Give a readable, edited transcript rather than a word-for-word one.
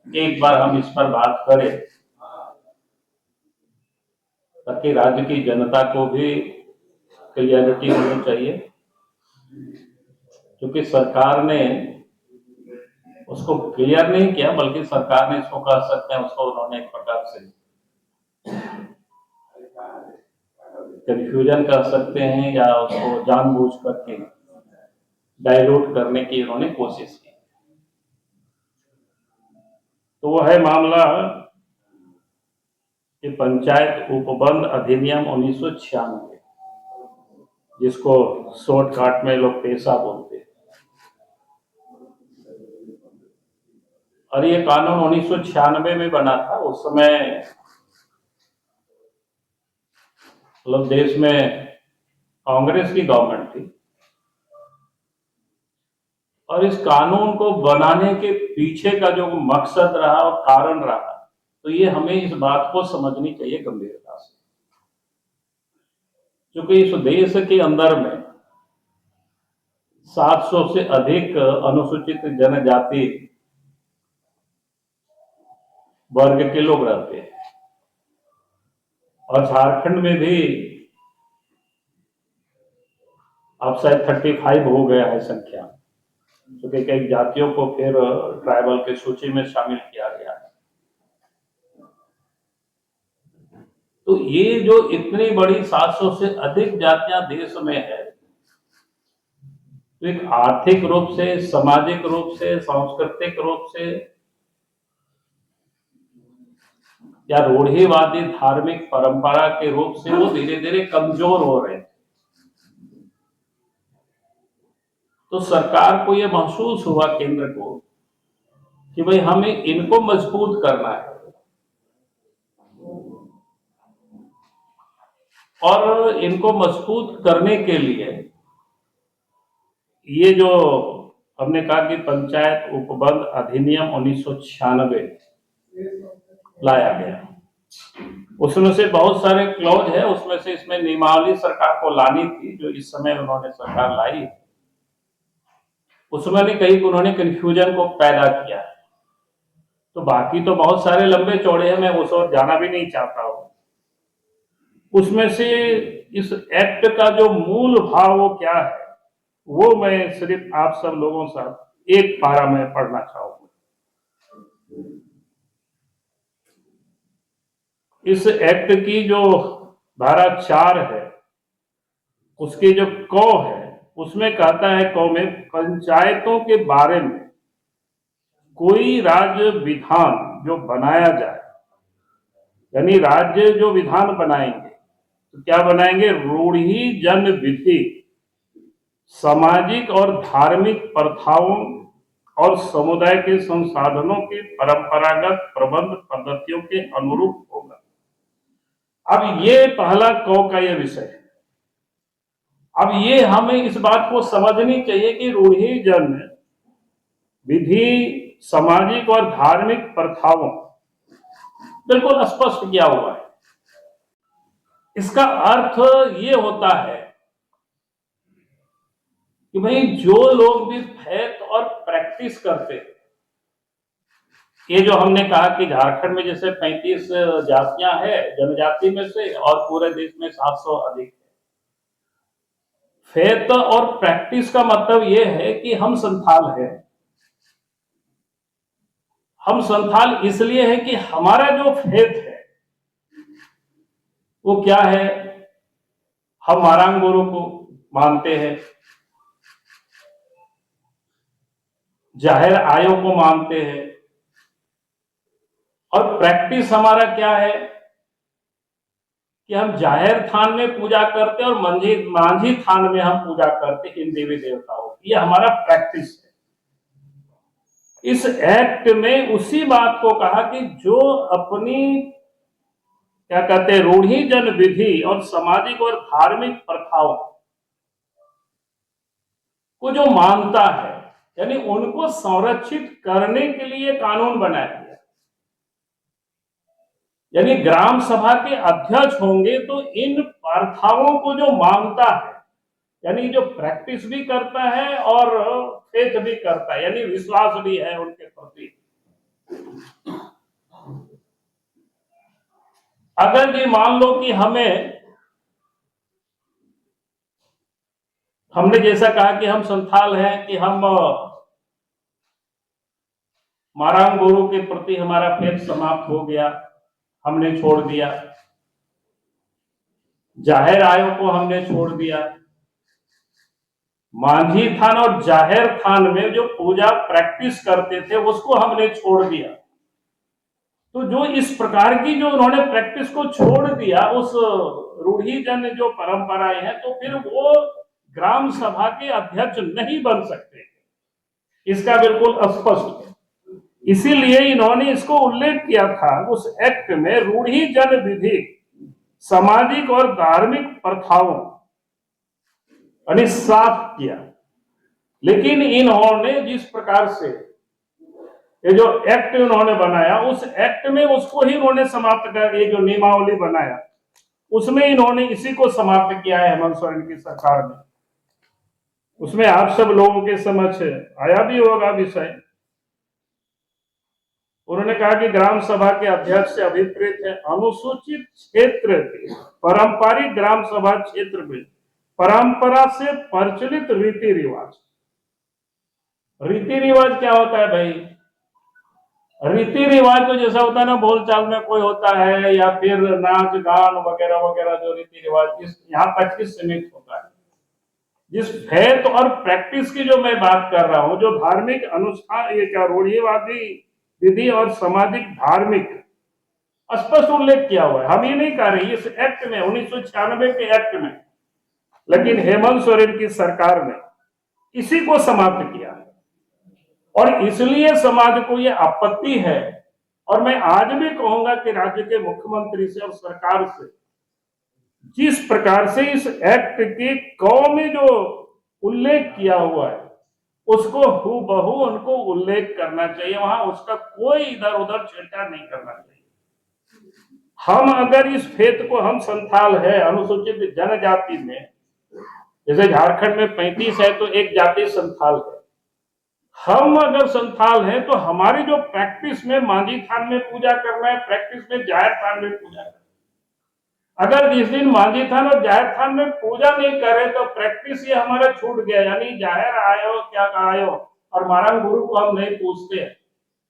एक बार हम इस पर बात करें ताकि राज्य की जनता को भी क्लियरिटी होनी चाहिए, क्योंकि सरकार ने उसको क्लियर नहीं किया, बल्कि सरकार ने इसको कह सकते हैं उसको उन्होंने एक प्रकार से कंफ्यूजन कर सकते हैं या उसको जानबूझ करके डाइल्यूट करने की उन्होंने कोशिश की। तो वो है मामला कि पंचायत उपबंध अधिनियम 1996, जिसको शॉर्टकट में लोग पेशा बोलते हैं। और ये कानून 1996 में बना था। उस समय मतलब देश में कांग्रेस की गवर्नमेंट थी, और इस कानून को बनाने के पीछे का जो मकसद रहा और कारण रहा, तो ये हमें इस बात को समझनी चाहिए गंभीरता से, क्योंकि इस देश के अंदर में 700 से अधिक अनुसूचित जनजाति वर्ग के लोग रहते हैं, और झारखंड में भी अब शायद 35 हो गया है संख्या, क्योंकि कई जातियों को फिर ट्राइबल के सूची में शामिल किया गया है। तो ये जो इतनी बड़ी 700 से अधिक जातियां देश में है, तो एक आर्थिक रूप से, सामाजिक रूप से, सांस्कृतिक रूप से या रूढ़िवादी धार्मिक परंपरा के रूप से वो धीरे धीरे कमजोर हो रहे हैं। तो सरकार को ये महसूस हुआ, केंद्र को, कि भाई हमें इनको मजबूत करना है, और इनको मजबूत करने के लिए ये जो हमने कहा कि पंचायत उपबंध अधिनियम 1996 लाया गया। उसमें से बहुत सारे क्लॉज है, उसमें से इसमें नियमावली सरकार को लानी थी, जो इस समय उन्होंने सरकार लाई, उसमें नहीं कहीं उन्होंने कंफ्यूजन को पैदा किया है। तो बाकी तो बहुत सारे लंबे चौड़े हैं, मैं उस ओर जाना भी नहीं चाहता हूं। उसमें से इस एक्ट का जो मूल भाव वो क्या है, वो मैं सिर्फ आप सब लोगों साथ एक पारा में पढ़ना चाहूंगा। इस एक्ट की जो धारा 4 है, उसकी जो क है, उसमें कहता है, क में पंचायतों के बारे में कोई राज्य विधान जो बनाया जाए, यानी राज्य जो विधान बनाएंगे तो क्या बनाएंगे, रूढ़ी जन विधि, सामाजिक और धार्मिक प्रथाओं और समुदाय के संसाधनों के परंपरागत प्रबंध पद्धतियों के अनुरूप होगा। अब ये पहला क का ये विषय है। अब ये हमें इस बात को समझनी चाहिए कि रूढ़ी जन विधि, सामाजिक और धार्मिक प्रथाओं, बिल्कुल स्पष्ट किया हुआ है। इसका अर्थ ये होता है कि भाई जो लोग भी फेथ और प्रैक्टिस करते हैं, ये जो हमने कहा कि झारखंड में जैसे 35 जातियां हैं जनजाति में से, और पूरे देश में 700 अधिक है। फेथ और प्रैक्टिस का मतलब ये है कि हम संथाल हैं। हम संथाल इसलिए है कि हमारा जो फेथ है वो क्या है, हम मारांग गुरु को मानते हैं, जाहिर आयो को मानते हैं, और प्रैक्टिस हमारा क्या है कि हम जाहिर थान में पूजा करते हैं और मांझी थान में हम पूजा करते हैं इन देवी देवताओं की। ये हमारा प्रैक्टिस है। इस एक्ट में उसी बात को कहा कि जो अपनी क्या कहते हैं, रूढ़ी जन विधि और सामाजिक और धार्मिक प्रथाओं को जो मानता है, यानी उनको संरक्षित करने के लिए कानून बनाया गया। यानी ग्राम सभा के अध्यक्ष होंगे तो इन प्रथाओं को जो मानता है, यानी जो प्रैक्टिस भी करता है और फेथ भी करता है, यानी विश्वास भी है उनके प्रति, अगर जी मान लो कि हमने जैसा कहा कि हम संथाल हैं, कि हम मारांग गुरु के प्रति हमारा फेथ समाप्त हो गया, हमने छोड़ दिया, जाहिर आयों को हमने छोड़ दिया, मांझी थान और जाहिर थान में जो पूजा प्रैक्टिस करते थे उसको हमने छोड़ दिया। तो जो इस प्रकार की जो उन्होंने प्रैक्टिस को छोड़ दिया, उस रूढ़िजन जो परंपराएं हैं, तो फिर वो ग्राम सभा के अध्यक्ष नहीं बन सकते, इसका बिल्कुल स्पष्ट है। इसीलिए इन्होंने इसको उल्लेख किया था उस एक्ट में, रूढ़िजन विधि सामाजिक और धार्मिक प्रथाओं यानी साफ किया। लेकिन इन्होंने जिस प्रकार से ये जो एक्ट उन्होंने बनाया, उस एक्ट में उसको ही उन्होंने समाप्त कर, ये जो नियमावली बनाया उसमें इन्होंने इसी को समाप्त किया है हेमंत सोरेन की सरकार ने। उसमें आप सब लोगों के समझ आया भी होगा विषय। उन्होंने कहा कि ग्राम सभा के अध्यक्ष से अभिप्रेत है अनुसूचित क्षेत्र के पारंपरिक ग्राम सभा क्षेत्र में परंपरा से प्रचलित रीति रिवाज। रीति रिवाज क्या होता है भाई? रीति रिवाज तो जैसा होता है ना, बोलचाल में कोई होता है, या फिर नाच गान वगैरह वगैरह, जो रीति रिवाज इस यहां तक ही सीमित होता है। जिस फेथ और प्रैक्टिस की जो मैं बात कर रहा हूं, जो धार्मिक अनुष्ठान, ये क्या रूढ़िवादी विधि और सामाजिक धार्मिक स्पष्ट उल्लेख किया हुआ है। हम ये नहीं कह रहे इस एक्ट में, 1996 के एक्ट में, लेकिन हेमंत सोरेन की सरकार ने इसी को समाप्त किया है। और इसलिए समाज को यह आपत्ति है, और मैं आज भी कहूंगा कि राज्य के मुख्यमंत्री से और सरकार से जिस प्रकार से इस एक्ट के क में जो उल्लेख किया हुआ है उसको हूबहू उनको उल्लेख करना चाहिए, वहां उसका कोई इधर उधर छेड़छाड़ नहीं करना चाहिए। हम अगर इस फेथ को, हम संथाल है, अनुसूचित जनजाति में, जैसे झारखंड में 35 है तो एक जाति संथाल है, हम अगर संथाल हैं तो हमारी जो प्रैक्टिस में मांझी थान में पूजा करना है, प्रैक्टिस में जाहिर थान में पूजा करना है। अगर जिस दिन मांझी थान और जाहिर थान में पूजा नहीं करे तो प्रैक्टिस ये हमारा छूट गया, यानी जाहिर आयो क्या आयो और मारांग गुरु को हम नहीं पूछते,